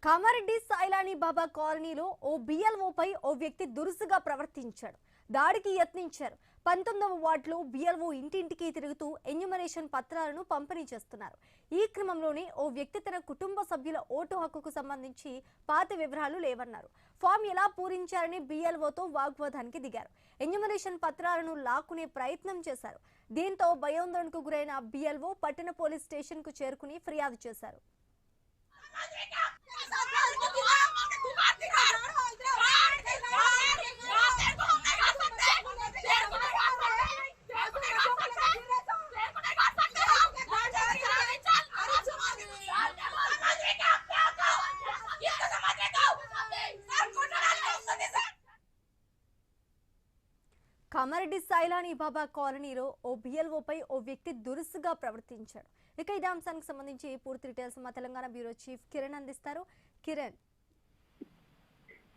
కామారెడ్డి సైలాని బాబా కాలనీలో ఓ బిఎల్ఓపై ఓ వ్యక్తి దురుసుగా ప్రవర్తించాడు. దాడికి యత్నించారు. 19వ వార్డులో బిఎల్ఓ ఇంటింటికి తిరుగుతూ ఎన్యూమరేషన్ పత్రాలను పంపిణీ చేస్తున్నారు. ఈ క్రమంలోనే ఓ వ్యక్తి తన కుటుంబ సభ్యుల ఓటు హక్కుకు సంబంధించి పాత వివరాలు లేవన్నారు. ఫామ్ ఎలా పూరించారని బిఎల్ఓతో వాగ్వాదానికి దిగారు. ఎన్యూమరేషన్ పత్రాలను లాక్కునే ప్రయత్నం చేశారు. దీంతో భయాందోళనకు గురైన బిఎల్ఓ పట్టణ పోలీస్ స్టేషన్ కు చేరుకుని ఫిర్యాదు చేశారు. కామారెడ్డి సైలాని బాబా కాలనీలో ఓ బిఎల్ఓపై ఓ వ్యక్తి దురుసుగా ప్రవర్తించాడు. ఇక ఇదే అంశానికి సంబంధించి పూర్తి డీటెయిల్స్ మా తెలంగాణ బ్యూరో చీఫ్ కిరణ్ అందిస్తారు. కిరణ్,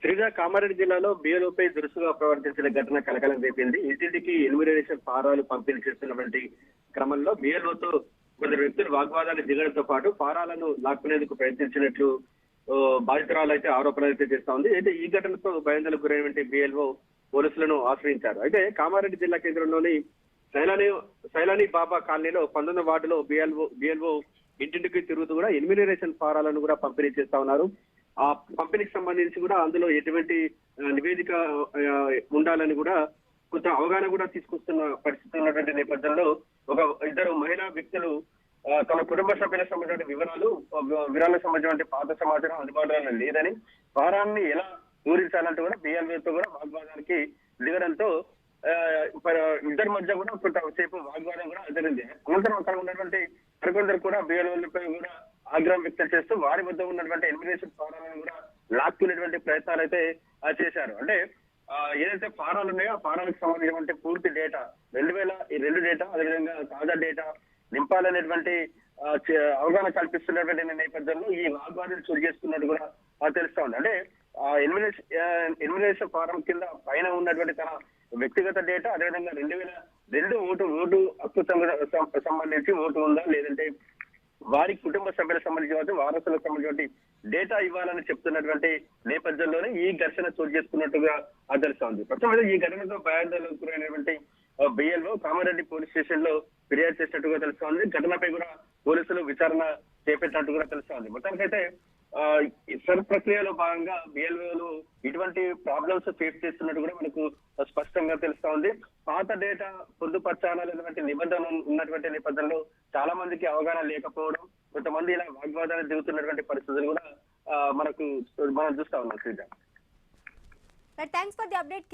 శ్రీజా, కామారెడ్డి జిల్లాలో బిఎల్ఓపై దురుసుగా ప్రవర్తించిన ఘటన కలకలం రేపింది. ఇంటింటికి ఎన్యూమరేషన్ ఫారాలు పంపిణీ చేస్తున్నటువంటి క్రమంలో బిఎల్ఓతో కొందరు వ్యక్తులు వాగ్వాదాన్ని దిగడంతో పాటు ఫారాలను లాక్కునేందుకు ప్రయత్నించినట్లు బాధితురాలు అయితే ఆరోపణలు అయితే చేస్తా ఉంది. అయితే ఈ ఘటనతో భయాందోళనకు గురైనటువంటి బిఎల్ఓ పోలీసులను ఆశ్రయించారు. అయితే కామారెడ్డి జిల్లా కేంద్రంలోని సైలాని బాబా కాలనీలో 19వ వార్డులో బిఎల్ఓ ఇంటింటికి తిరుగుతూ కూడా ఎన్యూమరేషన్ ఫారాలను కూడా పంపిణీ చేస్తా ఉన్నారు. ఆ పంపిణీకి సంబంధించి కూడా అందులో ఎటువంటి నివేదిక ఉండాలని కూడా కొంత అవగాహన కూడా తీసుకొస్తున్న పరిస్థితి ఉన్నటువంటి నేపథ్యంలో ఇద్దరు మహిళా వ్యక్తులు తమ కుటుంబ సభ్యులకు సంబంధించిన వివరాలకు సంబంధించిన పాత సమాచారం అందుబాటులో లేదని ఫారాన్ని ఎలా పూరించాలంటూ కూడా బిఎల్ఓతో కూడా వాగ్వాదానికి దిగడంతో ఇద్దరి మధ్య కూడా కొంతసేపు వాగ్వాదం కూడా జరిగింది. అనంతరం అక్కడ ఉన్నటువంటి మరికొందరు కూడా బిఎల్ఓలపై కూడా ఆగ్రహం వ్యక్తం చేస్తూ వారి వద్ద ఉన్నటువంటి ఎన్యూమరేషన్ ఫారాలను కూడా లాక్కునేటువంటి ప్రయత్నాలు అయితే చేశారు. అంటే ఏదైతే ఫారాలు ఉన్నాయో ఆ ఫారాలకు సంబంధించినటువంటి పూర్తి డేటా 2002 డేటా, అదేవిధంగా తాజా డేటా నింపాలనేటువంటి అవగాహన కల్పిస్తున్నటువంటి నేపథ్యంలో ఈ వాగ్వాదాన్ని చోటు చేసుకున్నట్టు కూడా తెలుస్తా ఉంది. అంటే ఎన్యూమరేషన్ ఫారం కింద పైన ఉన్నటువంటి తన వ్యక్తిగత డేటా, అదేవిధంగా 2002 ఓటు హక్కు సంబంధించి ఓటు ఉందా, లేదంటే వారి కుటుంబ సభ్యులకు సంబంధించిన వారసులకు సంబంధించిన డేటా ఇవ్వాలని చెప్తున్నటువంటి నేపథ్యంలోనే ఈ ఘర్షణ చోటు చేసుకున్నట్టుగా తెలుస్తా ఉంది. ప్రస్తుతం ఈ ఘటనతో భయాందోళనకు గురైనటువంటి బిఎల్ఓ కామారెడ్డి పోలీస్ స్టేషన్ లో ఫిర్యాదు చేసినట్టుగా తెలుస్తా ఉంది. ఘటనపై కూడా పోలీసులు విచారణ చేపట్టినట్టు కూడా తెలుస్తా ఉంది. మొత్తానికైతే సర్ ప్రక్రియలో భాగంగా బిఎల్ఓలు ఇటువంటి ప్రాబ్లమ్స్ ఫేస్ చేస్తున్నట్టు కూడా మనకు స్పష్టంగా తెలుస్తా ఉంది. పాత డేటా పొందుపరచాలనేటువంటి నిబంధన ఉన్నటువంటి నేపథ్యంలో చాలా మందికి అవగాహన లేకపోవడం, కొంతమంది ఇలా వాగ్వాదాన్ని దిగుతున్నటువంటి పరిస్థితులు కూడా మనం చూస్తా ఉన్నాం. Thanks for the update.